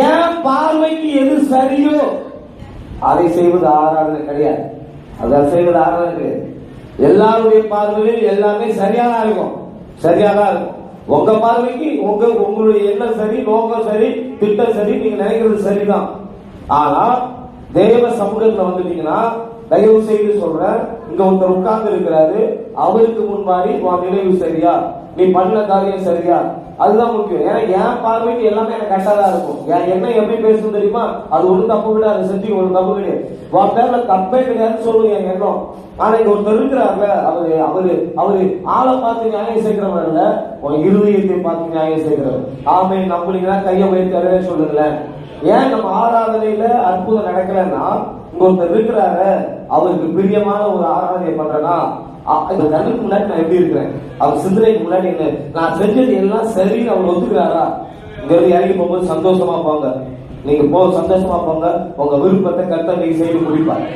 ஏன் பார்வைக்கு எது சரியோ அதை செய்வது ஆராதனை கிடையாது. அதை செய்வது ஆராதனை கிடையாது. எல்லாருடைய பார்வையில் எல்லாமே சரியாதான் இருக்கும், சரியாதான் இருக்கும். உங்க பார்வைக்கு உங்களுடைய எண்ணம் சரி, நோக்கம் சரி, திட்டம் சரி, நீங்க நினைக்கிறது சரிதான். ஆனா தேவ சமூகத்துல வந்துட்டீங்கன்னா, தயவு செய்து சொல்றேன், இங்க ஒருத்தர் உட்கார்ந்து இருக்கிறாரு, அவருக்கு முன்பாடி நினைவு சரியா, நீ பண்ண காரியம் சரியா, அதுதான் முக்கியம். ஏன்னா என் பார்வைக்கு எல்லாமே எனக்கு கரெக்டா தான் இருக்கும். என் என்ன எப்படி பேசணும் தெரியுமா, அது ஒன்றும் தப்பு கிடையாது, அதை செஞ்சு ஒரு தப்பு கிடையாது, உன் பேர்ல தப்பே கிடையாதுன்னு சொல்லுங்க என் எண்ணம். ஆனா இங்க ஒருத்தர் இருக்கிறாங்க, அவரு ஆளை பார்த்து நியாயம் சேர்க்கிறவர் இல்ல, உன் இருதயத்தை பார்த்து நியாயம் சேர்க்கிறவர். ஆமை நம்புனீங்கன்னா கையை வைத்து சொல்லுங்களேன். ஏன் நம்ம ஆராதனையில அற்புதம் நடக்கலன்னா, இங்க ஒருத்தர் இருக்கிறாரு, அவருக்கு பிரியமான ஒரு ஆராதனை பண்றேன்னா, கண்ணுக்கு முன்னாடி நான் எப்படி இருக்கிறேன், அவர் சிந்தனைக்கு முன்னாடி நான் செஞ்சது எல்லாம் சரின்னு அவர் ஒத்துக்கிறாரா? இங்க இருந்து இறங்கி போகும்போது சந்தோஷமா போங்க, நீங்க சந்தோஷமா போங்க, உங்க விருப்பத்தை கர்த்தர் செய்து முடிப்பார்.